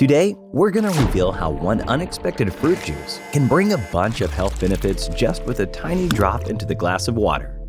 Today, we're going to reveal how one unexpected fruit juice can bring a bunch of health benefits just with a tiny drop into the glass of water.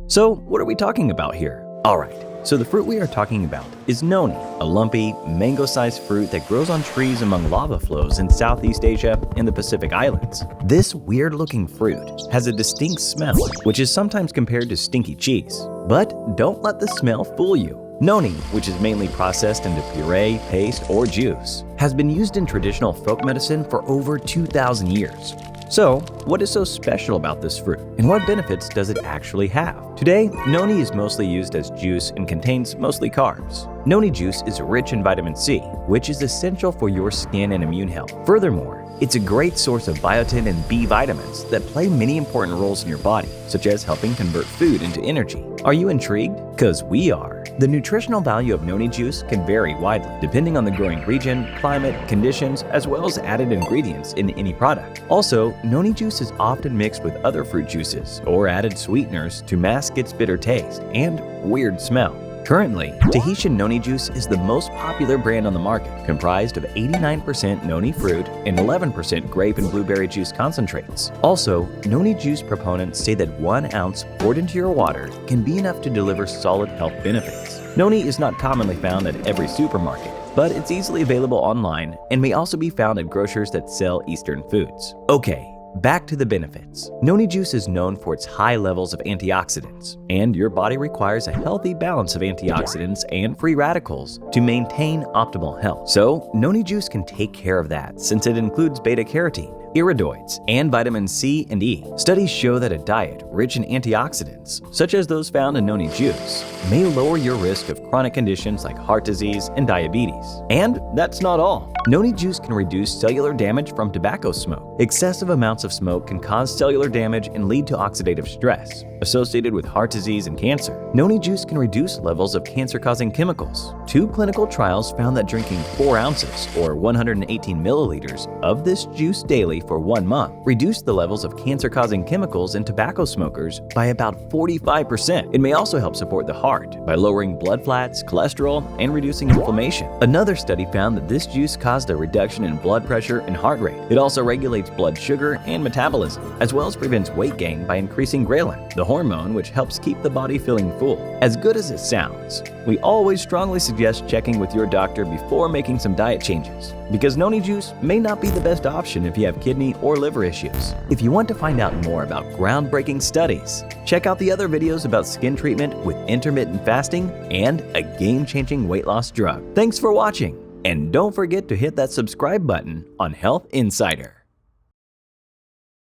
So, what are we talking about here? Alright, so the fruit we are talking about is noni, a lumpy, mango-sized fruit that grows on trees among lava flows in Southeast Asia and the Pacific Islands. This weird-looking fruit has a distinct smell, which is sometimes compared to stinky cheese. But don't let the smell fool you. Noni, which is mainly processed into puree, paste, or juice, has been used in traditional folk medicine for over 2,000 years. So, what is so special about this fruit, and what benefits does it actually have? Today, noni is mostly used as juice and contains mostly carbs. Noni juice is rich in vitamin C, which is essential for your skin and immune health. Furthermore, it's a great source of biotin and B vitamins that play many important roles in your body, such as helping convert food into energy. Are you intrigued? Because we are. The nutritional value of noni juice can vary widely, depending on the growing region, climate, conditions, as well as added ingredients in any product. Also, noni juice is often mixed with other fruit juices or added sweeteners to mask its bitter taste and weird smell. Currently, Tahitian noni juice is the most popular brand on the market, comprised of 89% noni fruit and 11% grape and blueberry juice concentrates. Also, noni juice proponents say that 1 ounce poured into your water can be enough to deliver solid health benefits. Noni is not commonly found at every supermarket, but it's easily available online and may also be found at grocers that sell Eastern foods. Okay. Back to the benefits. Noni juice is known for its high levels of antioxidants, and your body requires a healthy balance of antioxidants and free radicals to maintain optimal health. So, noni juice can take care of that since it includes beta-carotene, iridoids, and vitamin C and E. Studies show that a diet rich in antioxidants, such as those found in noni juice, may lower your risk of chronic conditions like heart disease and diabetes. And that's not all. Noni juice can reduce cellular damage from tobacco smoke. Excessive amounts of smoke can cause cellular damage and lead to oxidative stress, associated with heart disease and cancer. Noni juice can reduce levels of cancer-causing chemicals. 2 clinical trials found that drinking 4 ounces, or 118 milliliters, of this juice daily for 1 month reduced the levels of cancer-causing chemicals in tobacco smokers by about 45%. It may also help support the heart by lowering blood flats, cholesterol, and reducing inflammation. Another study found that this juice caused a reduction in blood pressure and heart rate. It also regulates blood sugar and metabolism, as well as prevents weight gain by increasing ghrelin, the hormone which helps keep the body feeling full. As good as it sounds, we always strongly suggest checking with your doctor before making some diet changes, because noni juice may not be the best option if you have kidney or liver issues. If you want to find out more about groundbreaking studies, check out the other videos about skin treatment with intermittent fasting and a game-changing weight loss drug. Thanks for watching, and don't forget to hit that subscribe button on Health Insider.